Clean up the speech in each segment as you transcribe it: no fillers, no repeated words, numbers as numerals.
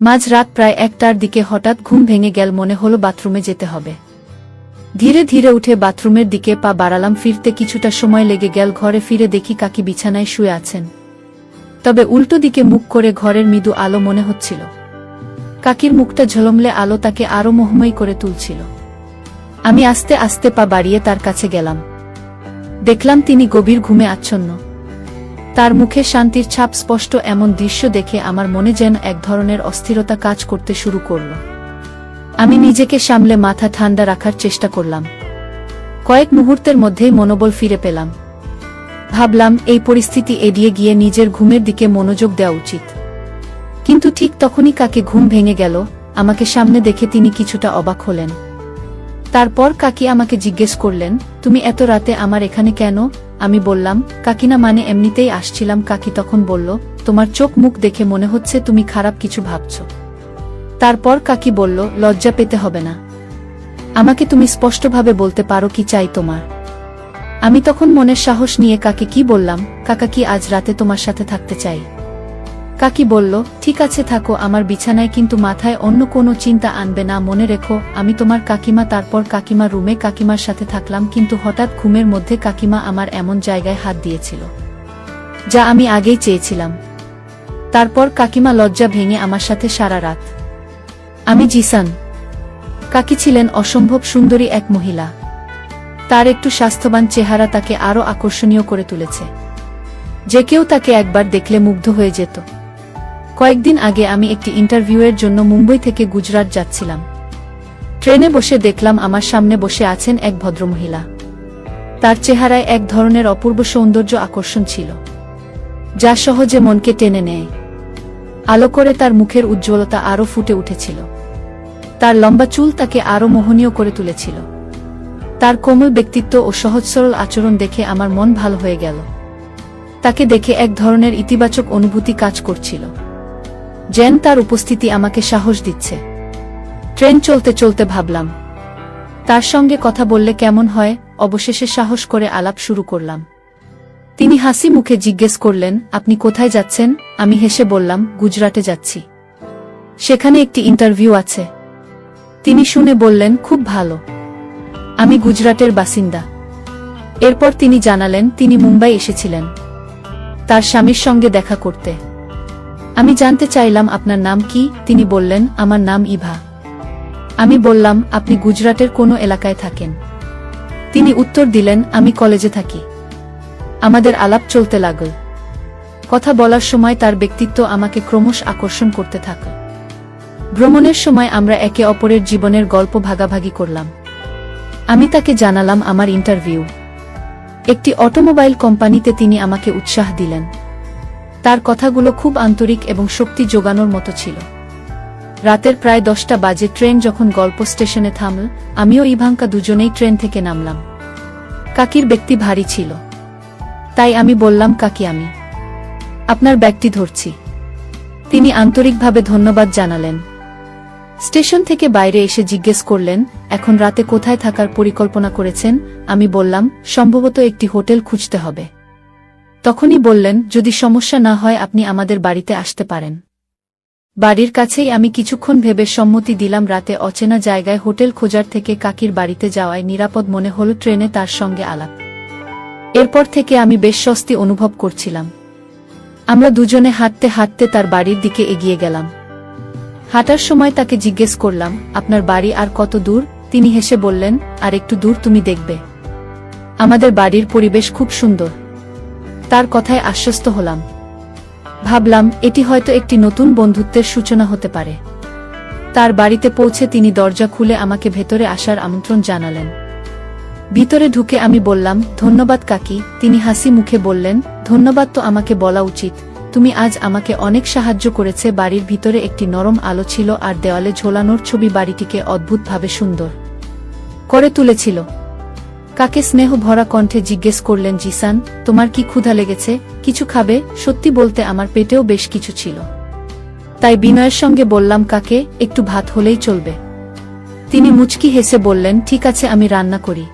মাঝরাত প্রায় ১টার দিকে হঠাৎ ঘুম ভেঙে গেল, মনে হলো বাথরুমে যেতে হবে। ধীরে ধীরে উঠে বাথরুমের দিকে পা বাড়ালাম। ফিরতে কিছুটা সময় লেগে গেল। ঘরে ফিরে দেখি কাকি বিছানায় শুয়ে আছেন, তবে উল্টো দিকে মুখ করে। ঘরের মৃদু আলো মনে হচ্ছিল। কাকির মুখটা ঝলমলে আলো তাকে আরো মোহময়ী করে তুলছিল। আমি আস্তে আস্তে পা বাড়িয়ে তার কাছে গেলাম। দেখলাম তিনি গভীর ঘুমে আচ্ছন্ন, তার মুখে শান্তির ছাপ স্পষ্ট। এমন দৃশ্য দেখে আমার মনে যেন এক ধরনের অস্থিরতা কাজ করতে শুরু করল। আমি নিজেকে সামলে মাথা ঠান্ডা রাখার চেষ্টা করলাম। কয়েক মুহূর্তের মধ্যেই মনোবল ফিরে পেলাম। ভাবলাম এই পরিস্থিতি এড়িয়ে গিয়ে নিজের ঘুমের দিকে মনোযোগ দেওয়া উচিত। কিন্তু ঠিক তখনই কাকে ঘুম ভেঙে গেল। আমাকে সামনে দেখে তিনি কিছুটা অবাক হলেন। তারপর কাকি আমাকে জিজ্ঞেস করলেন, তুমি এত রাতে আমার এখানে কেন? আমি বললাম, কাকিনা মানে এমনিতেই আসছিলাম। কাকি তখন বলল, তোমার চোখ মুখ দেখে মনে হচ্ছে তুমি খারাপ কিছু ভাবছ। তারপর কাকি বলল, লজ্জা পেতে হবে না, আমাকে তুমি স্পষ্টভাবে বলতে পারো কি চাই তোমার। আমি তখন মনের সাহস নিয়ে কাকে কি বললাম, কাকা কি আজ রাতে তোমার সাথে থাকতে চাই। কাকি বলল, ঠিক আছে থাকো আমার বিছানায়, কিন্তু মাথায় অন্য কোনো চিন্তা আনবে না, মনে রেখো আমি তোমার কাকিমা। তারপর কাকিমা রুমে কাকিমার সাথে থাকলাম। কিন্তু হঠাৎ ঘুমের মধ্যে কাকিমা আমার এমন জায়গায় হাত দিয়েছিল যা আমি আগেই চেয়েছিলাম। তারপর কাকিমা লজ্জা ভেঙে আমার সাথে সারা রাত। আমি জিসান। কাকি ছিলেন অসম্ভব সুন্দরী এক মহিলা। তার একটু স্বাস্থ্যবান চেহারা তাকে আরো আকর্ষণীয় করে তুলেছে। যে কেউ তাকে একবার দেখলে মুগ্ধ হয়ে যেত। কয়েকদিন আগে আমি একটি ইন্টারভিউয়ের জন্য মুম্বই থেকে গুজরাট যাচ্ছিলাম। ট্রেনে বসে দেখলাম আমার সামনে বসে আছেন এক ভদ্রমহিলা। তার চেহারায় এক ধরনের অপূর্ব সৌন্দর্য আকর্ষণ ছিল, যা সহজে মনকে টেনে নেয়। আলো করে তার মুখের উজ্জ্বলতা আরো ফুটে উঠেছিল। তার লম্বা চুল তাকে আরো মোহনীয় করে তুলেছিল। তার কোমল ব্যক্তিত্ব ও সহজ সরল আচরণ দেখে আমার মন ভালো হয়ে গেল। তাকে দেখে এক ধরনের ইতিবাচক অনুভূতি কাজ করছিল, যেন তার উপস্থিতি আমাকে সাহস দিচ্ছে। ট্রেন চলতে চলতে ভাবলাম, তার সঙ্গে কথা বললে কেমন হয়। অবশেষে সাহস করে আলাপ শুরু করলাম। তিনি হাসি মুখে জিজ্ঞেস করলেন, আপনি কোথায় যাচ্ছেন? আমি হেসে বললাম, গুজরাটে যাচ্ছি, সেখানে একটি ইন্টারভিউ আছে। তিনি শুনে বললেন, খুব ভালো, আমি গুজরাটের বাসিন্দা। এরপর তিনি জানালেন তিনি মুম্বাই এসেছিলেন তার স্বামীর সঙ্গে দেখা করতে। আমি জানতে চাইলাম, আপনার নাম কি? তিনি বললেন, আমার নাম ইভা। আমি বললাম, আপনি গুজরাটের কোন এলাকায় থাকেন? তিনি উত্তর দিলেন, আমি কলেজে থাকি। আমাদের আলাপ চলতে লাগল। কথা বলার সময় তার ব্যক্তিত্ব আমাকে ক্রমশ আকর্ষণ করতে থাকে। ভ্রমণের সময় আমরা একে অপরের জীবনের গল্প ভাগাভাগি করলাম। আমি তাকে জানালাম আমার ইন্টারভিউ। একটি অটোমোবাইল কোম্পানিতে তিনি আমাকে উৎসাহ দিলেন। তার কথাগুলো খুব আন্তরিক এবং শক্তি যোগানোর মতো ছিল। রাতের প্রায় 10টা বাজে ট্রেন যখন গল্প স্টেশনে থামল, আমিও ইভাঙ্কা দুজনেই ট্রেন থেকে নামলাম। কাকির ব্যক্তি ভারী ছিল, তাই আমি বললাম, কাকি আমি আপনার ব্যাগটি ধরছি। তিনি আন্তরিকভাবে ধন্যবাদ জানালেন। স্টেশন থেকে বাইরে এসে জিজ্ঞেস করলেন, এখন রাতে কোথায় থাকার পরিকল্পনা করেছেন? আমি বললাম, সম্ভবত একটি হোটেল খুঁজতে হবে। তখনই বললেন, যদি সমস্যা না হয় আপনি আমাদের বাড়িতে আসতে পারেন। বাড়ির কাছেই। আমি কিছুক্ষণ ভেবে সম্মতি দিলাম। রাতে অচেনা জায়গায় হোটেল খোঁজার থেকে কাকির বাড়িতে যাওয়ায় নিরাপদ মনে হল। ট্রেনে তার সঙ্গে আলাপ। এরপর থেকে আমি বেশ স্বস্তি অনুভব করছিলাম। আমরা দুজনে হাঁটতে হাঁটতে তার বাড়ির দিকে এগিয়ে গেলাম। হাঁটার সময় তাকে জিজ্ঞেস করলাম, আপনার বাড়ি আর কত দূর? তিনি হেসে বললেন, আর একটু দূর, তুমি দেখবে আমাদের বাড়ির পরিবেশ খুব সুন্দর। তার কথায় আশ্বস্ত হলাম। ভাবলাম, এটি হয়তো একটি নতুন বন্ধুত্বের সূচনা হতে পারে। তার বাড়িতে পৌঁছে তিনি দরজা খুলে আমাকে ভেতরে আসার আমন্ত্রণ জানালেন। ভিতরে ঢুকে আমি বললাম, ধন্যবাদ কাকি। তিনি হাসি মুখে বললেন, ধন্যবাদ তো আমাকে বলা উচিত, তুমি আজ আমাকে অনেক সাহায্য করেছে। বাড়ির ভিতরে একটি নরম আলো ছিল আর দেওয়ালে ঝোলানোর ছবি বাড়িটিকে অদ্ভুতভাবে সুন্দর করে তুলেছিল। কাকে স্নেহ ভরা কণ্ঠে জিজ্ঞেস করলেন, জিসান, তোমার কি ক্ষুধা লেগেছে? কিছু খাবে? সত্যি বলতে আমার পেটেও বেশ কিছু ছিল, তাই বিনয়ের সঙ্গে বললাম, কাকে একটু ভাত হলেই চলবে। তিনি মুচকি হেসে বললেন, ঠিক আছে আমি রান্না করি,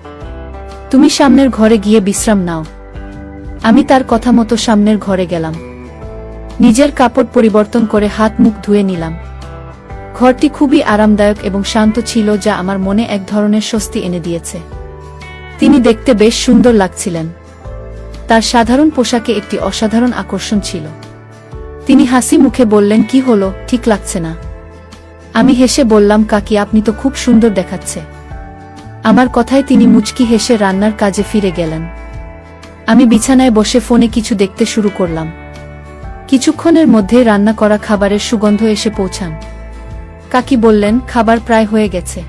তুমি সামনের ঘরে গিয়ে বিশ্রাম নাও। আমি তার কথা মতো সামনের ঘরে গেলাম। নিজের কাপড় পরিবর্তন করে হাত মুখ ধুয়ে নিলাম। ঘরটি খুবই আরামদায়ক এবং শান্ত ছিল, যা আমার মনে এক ধরনের স্বস্তি এনে দিয়েছে। তিনি দেখতে বেশ সুন্দর লাগছিলেন। তার সাধারণ পোশাকে একটি অসাধারণ আকর্ষণ ছিল। তিনি হাসি মুখে বললেন, কি হলো, ঠিক লাগছে না? আমি হেসে বললাম, কাকি, আপনি তো খুব সুন্দর দেখাচ্ছে। আমার কথায় তিনি মুচকি হেসে রান্নার কাজে ফিরে গেলেন। আমি বিছানায় বসে ফোনে কিছু দেখতে শুরু করলাম। কিছুক্ষণের মধ্যেই রান্না করা খাবারের সুগন্ধ এসে পৌঁছান। কাকি বললেন, খাবার প্রায় হয়ে গেছে,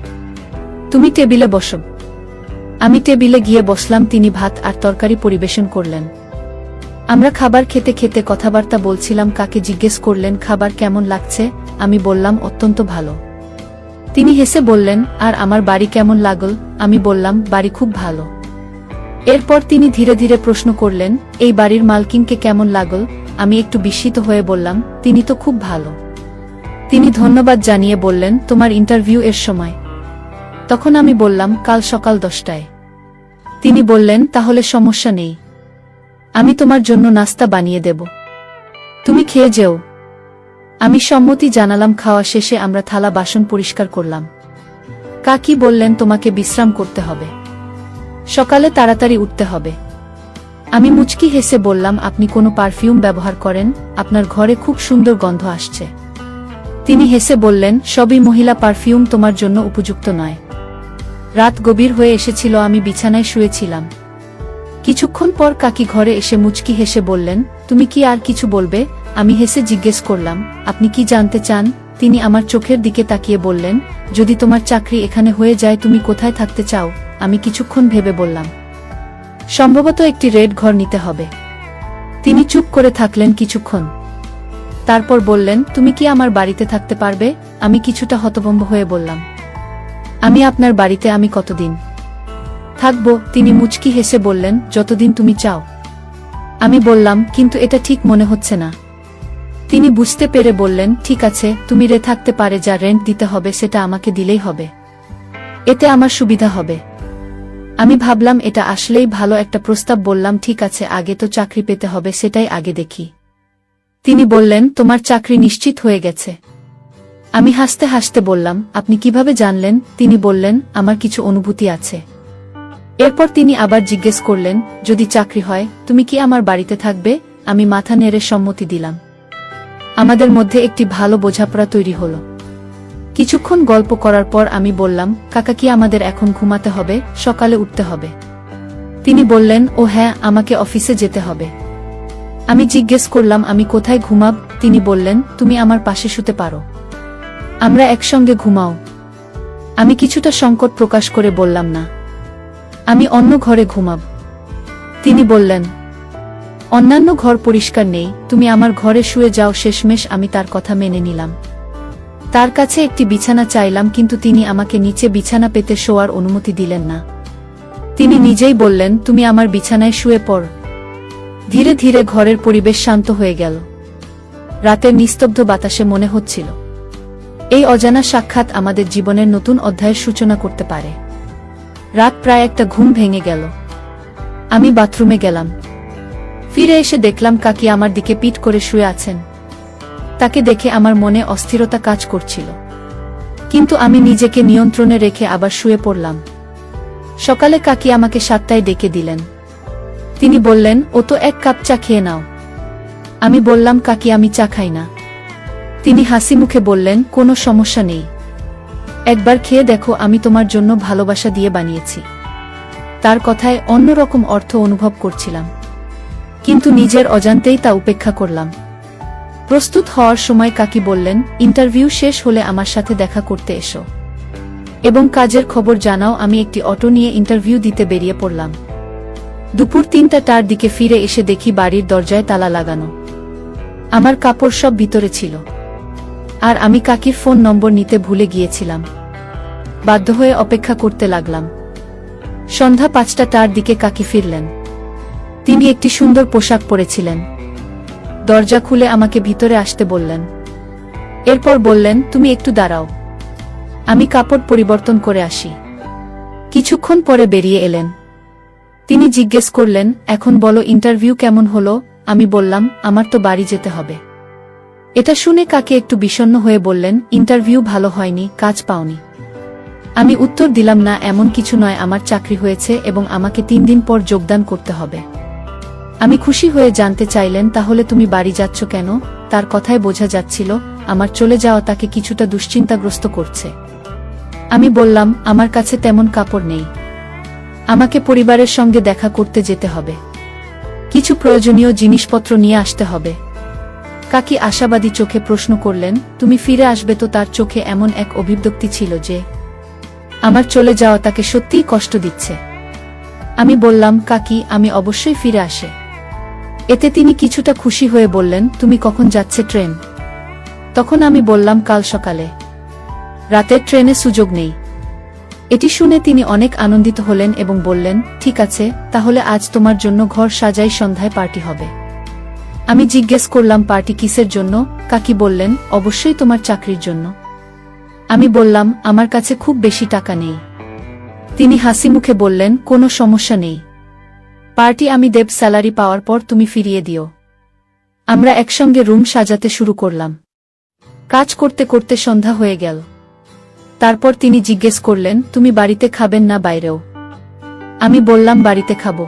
তুমি টেবিলে বসো। আমি টেবিলে গিয়ে বসলাম। তিনি ভাত আর তরকারি পরিবেশন করলেন। আমরা খাবার খেতে খেতে কথাবার্তা বলছিলাম। কাকি জিজ্ঞেস করলেন, খাবার কেমন লাগছে? আমি বললাম, অত্যন্ত ভালো। তিনি হেসে বললেন, আর আমার বাড়ি কেমন লাগল? আমি বললাম, বাড়ি খুব ভালো। এরপর তিনি ধীরে ধীরে প্রশ্ন করলেন, এই বাড়ির মালকিনকে কেমন লাগল? আমি একটু বিস্মিত হয়ে বললাম, তিনি তো খুব ভালো। তিনি ধন্যবাদ জানিয়ে বললেন, তোমার ইন্টারভিউ এর সময়? তখন আমি বললাম, কাল সকাল 10টায়। তিনি বললেন, তাহলে সমস্যা নেই, আমি তোমার জন্য নাস্তা বানিয়ে দেব, তুমি খেয়ে যেও। আমি সম্মতি জানালাম। খাওয়া শেষে আমরা থালা বাসন পরিষ্কার করলাম। কাকি বললেন, তোমাকে বিশ্রাম করতে হবে, সকালে তাড়াতাড়ি উঠতে হবে। আমি মুচকি হেসে বললাম, আপনি কোনো পারফিউম ব্যবহার করেন? আপনার ঘরে খুব সুন্দর গন্ধ আসছে। তিনি হেসে বললেন, সবই মহিলা পারফিউম, তোমার জন্য উপযুক্ত নয়। রাত গভীর হয়ে এসেছিল, আমি বিছানায় শুয়েছিলাম। কিছুক্ষণ পর কাকি ঘরে এসে মুচকি হেসে বললেন, তুমি কি আর কিছু বলবে? আমি হেসে জিজ্ঞেস করলাম, আপনি কি জানতে চান? তিনি আমার চোখের দিকে তাকিয়ে বললেন, যদি তোমার চাকরি এখানে হয়ে যায়, তুমি কোথায় থাকতে চাও? আমি কিছুক্ষণ ভেবে বললাম, সম্ভবত একটি রেড ঘর নিতে হবে। তিনি চুপ করে থাকলেন কিছুক্ষণ, তারপর বললেন, তুমি কি আমার বাড়িতে থাকতে পারবে? আমি কিছুটা হতভম্ব হয়ে বললাম, আমি আপনার বাড়িতে আমি কতদিন থাকবো? তিনি মুচকি হেসে বললেন, যতদিন তুমি চাও। আমি বললাম, কিন্তু এটা ঠিক মনে হচ্ছে না। তিনি বুঝতে পেরে বললেন, ঠিক আছে, তুমি থাকতে পারে, যা রেন্ট দিতে হবে সেটা আমাকে দিলেই হবে, এতে আমার সুবিধা হবে। আমি ভাবলাম এটা আসলেই ভালো একটা প্রস্তাব। বললাম, ঠিক আছে, আগে তো চাকরি পেতে হবে, সেটাই আগে দেখি। তিনি বললেন, তোমার চাকরি নিশ্চিত হয়ে গেছে? আমি হাসতে হাসতে বললাম, আপনি কিভাবে জানলেন? তিনি বললেন, আমার কিছু অনুভূতি আছে। এরপর তিনি আবার জিজ্ঞেস করলেন, যদি চাকরি হয়, তুমি কি আমার বাড়িতে থাকবে? আমি মাথা নেড়ে সম্মতি দিলাম। আমাদের মধ্যে একটি ভালো বোঝাপড়া তৈরি হলো। কিছুক্ষণ গল্প করার পর আমি বললাম, কাকা, কি আমাদের এখন ঘুমাতে হবে? সকালে উঠতে হবে। তিনি বললেন, ও হ্যাঁ, আমাকে অফিসে যেতে হবে। আমি জিজ্ঞেস করলাম, আমি কোথায় ঘুমাব? তিনি বললেন, তুমি আমার পাশে শুতে পারো, আমরা একসঙ্গে ঘুমাও। আমি কিছুটা সংকট প্রকাশ করে বললাম, না, আমি অন্য ঘরে ঘুমাব। তিনি বললেন, অন্যান্য ঘর পরিষ্কার নেই, তুমি আমার ঘরে শুয়ে যাও। শেষমেশ আমি তার কথা মেনে নিলাম। তার কাছে একটি বিছানা চাইলাম, কিন্তু তিনি আমাকে নিচে বিছানা পেতে শোয়ার অনুমতি দিলেন না। তিনি নিজেই বললেন, তুমি আমার বিছানায় শুয়ে পড়। ধীরে ধীরে ঘরের পরিবেশ শান্ত হয়ে গেল। রাতের নিস্তব্ধ বাতাসে মনে হচ্ছিল, এই অজানা সাক্ষাৎ আমাদের জীবনের নতুন অধ্যায়ের সূচনা করতে পারে। রাত প্রায় একটা, ঘুম ভেঙে গেল। আমি বাথরুমে গেলাম। ফিরে এসে দেখলাম কাকি আমার দিকে পিঠ করে শুয়ে আছেন। তাকে দেখে আমার মনে অস্থিরতা কাজ করছিল, কিন্তু আমি নিজেকে নিয়ন্ত্রণে রেখে আবার শুয়ে পড়লাম। সকালে কাকি আমাকে 7টায় ডেকে দিলেন। তিনি বললেন, ও তো 1 কাপ চা খেয়ে নাও। আমি বললাম, কাকি, আমি চা খাই না। তিনি হাসি মুখে বললেন, কোনো সমস্যা নেই, একবার খেয়ে দেখো, আমি তোমার জন্য ভালোবাসা দিয়ে বানিয়েছি। তার কথায় অন্যরকম অর্থ অনুভব করছিলাম, কিন্তু নিজের অজান্তেই তা উপেক্ষা করলাম। প্রস্তুত হওয়ার সময় কাকি বললেন, ইন্টারভিউ শেষ হলে আমার সাথে দেখা করতে এসো এবং কাজের খবর জানাও। আমি একটি অটো নিয়ে ইন্টারভিউ দিতে বেরিয়ে পড়লাম। দুপুর 3টার দিকে ফিরে এসে দেখি বাড়ির দরজায় তালা লাগানো। আমার কাপড় সব ভিতরে ছিল, আর আমি কাকির ফোন নম্বর নিতে ভুলে গিয়েছিলাম। বাধ্য হয়ে অপেক্ষা করতে লাগলাম। সন্ধ্যা 5টার দিকে কাকি ফিরলেন। তিনি একটি সুন্দর পোশাক পরেছিলেন। দরজা খুলে আমাকে ভিতরে আসতে বললেন। এরপর বললেন, তুমি একটু দাঁড়াও, আমি কাপড় পরিবর্তন করে আসি। কিছুক্ষণ পরে বেরিয়ে এলেন। তিনি জিজ্ঞেস করলেন, এখন বলো, ইন্টারভিউ কেমন হলো? আমি বললাম, আমার তো বাড়ি যেতে হবে। এটা শুনে কাকি একটু বিষণ্ণ হয়ে বললেন, ইন্টারভিউ ভালো হয়নি, কাজ পাওনি। আমি উত্তর দিলাম, না, এমন কিছু নয়, আমার চাকরি হয়েছে এবং আমাকে 3 দিন পর যোগদান করতে হবে। আমি খুশি হয়ে জানতে চাইলেন, তাহলে তুমি বাড়ি যাচ্ছ কেন? তার কথায় বোঝা যাচ্ছিল আমার চলে যাওয়া তাকে কিছুটা দুশ্চিন্তাগ্রস্ত করছে। আমি বললাম, আমার কাছে তেমন কাপড় নেই, আমাকে পরিবারের সঙ্গে দেখা করতে যেতে হবে, কিছু প্রয়োজনীয় জিনিসপত্র নিয়ে আসতে হবে। কাকি আশাবাদী চোখে প্রশ্ন করলেন, তুমি ফিরে আসবে তো? তার চোখে এমন এক অভিব্যক্তি ছিল যে আমার চলে যাওয়া তাকে সত্যিই কষ্ট দিচ্ছে। আমি বললাম, কাকি, আমি অবশ্যই ফিরে আসে। এতে তিনি কিছুটা খুশি হয়ে বললেন, তুমি কখন যাচ্ছে ট্রেন? তখন আমি বললাম, কাল সকালে। রাতের ট্রেনে সুযোগ নেই। এটি শুনে তিনি অনেক আনন্দিত হলেন এবং বললেন, ঠিক আছে, তাহলে আজ তোমার জন্য ঘর সাজাই, সন্ধ্যায় পার্টি হবে। আমি জিজ্ঞেস করলাম, পার্টি কিসের জন্য? কাকি বললেন, অবশ্যই তোমার চাকরির জন্য। আমি বললাম, আমার কাছে খুব বেশি টাকা নেই। তিনি হাসি মুখে বললেন, কোনো সমস্যা নেই, পার্টি আমি দেব, স্যালারি পাওয়ার পর তুমি ফিরিয়ে দিও। আমরা একসঙ্গে রুম সাজাতে শুরু করলাম। কাজ করতে করতে সন্ধ্যা হয়ে গেল। তারপর তিনি জিজ্ঞেস করলেন, তুমি বাড়িতে খাবেন না বাইরেও? আমি বললাম, বাড়িতে খাবো।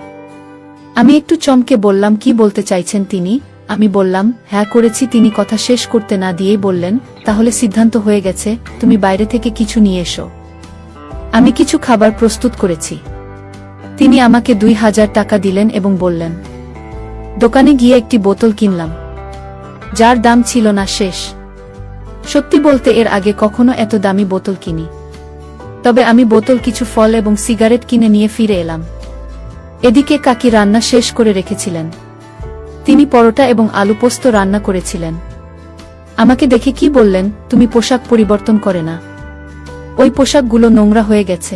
আমি একটু চমকে বললাম, কি বলতে চাইছেন তিনি? আমি বললাম, হ্যাঁ করেছি। তিনি কথা শেষ করতে না দিয়েই বললেন, তাহলে সিদ্ধান্ত হয়ে গেছে, তুমি বাইরে থেকে কিছু নিয়ে এসো। আমি কিছু খাবার প্রস্তুত করেছি। তিনি আমাকে 2000 টাকা দিলেন এবং বললেন, দোকানে গিয়ে একটি বোতল কিনলাম, যার দাম ছিল না শেষ। সত্যি বলতে এর আগে কখনো এত দামি বোতল কিনি। তবে আমি বোতল, কিছু ফল এবং সিগারেট কিনে নিয়ে ফিরে এলাম। এদিকে কাকি রান্না শেষ করে রেখেছিলেন। তিনি পরোটা এবং আলু পোস্ত রান্না করেছিলেন। আমাকে দেখে কি বললেন, তুমি পোশাক পরিবর্তন করে না? ওই পোশাকগুলো নোংরা হয়ে গেছে,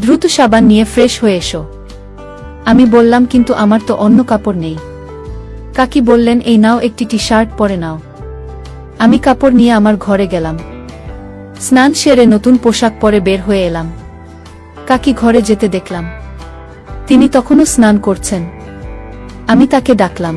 দ্রুত সাবান নিয়ে ফ্রেশ হয়ে এসো। আমি বললাম, কিন্তু আমার তো অন্য কাপড় নেই। কাকি বললেন, এই নাও, একটি টি-শার্ট পরে নাও। আমি কাপড় নিয়ে আমার ঘরে গেলাম। স্নান সেরে নতুন পোশাক পরে বের হয়ে এলাম। কাকি ঘরে যেতে দেখলাম। তিনি তখনও স্নান করছেন। আমি তাকে ডাকলাম।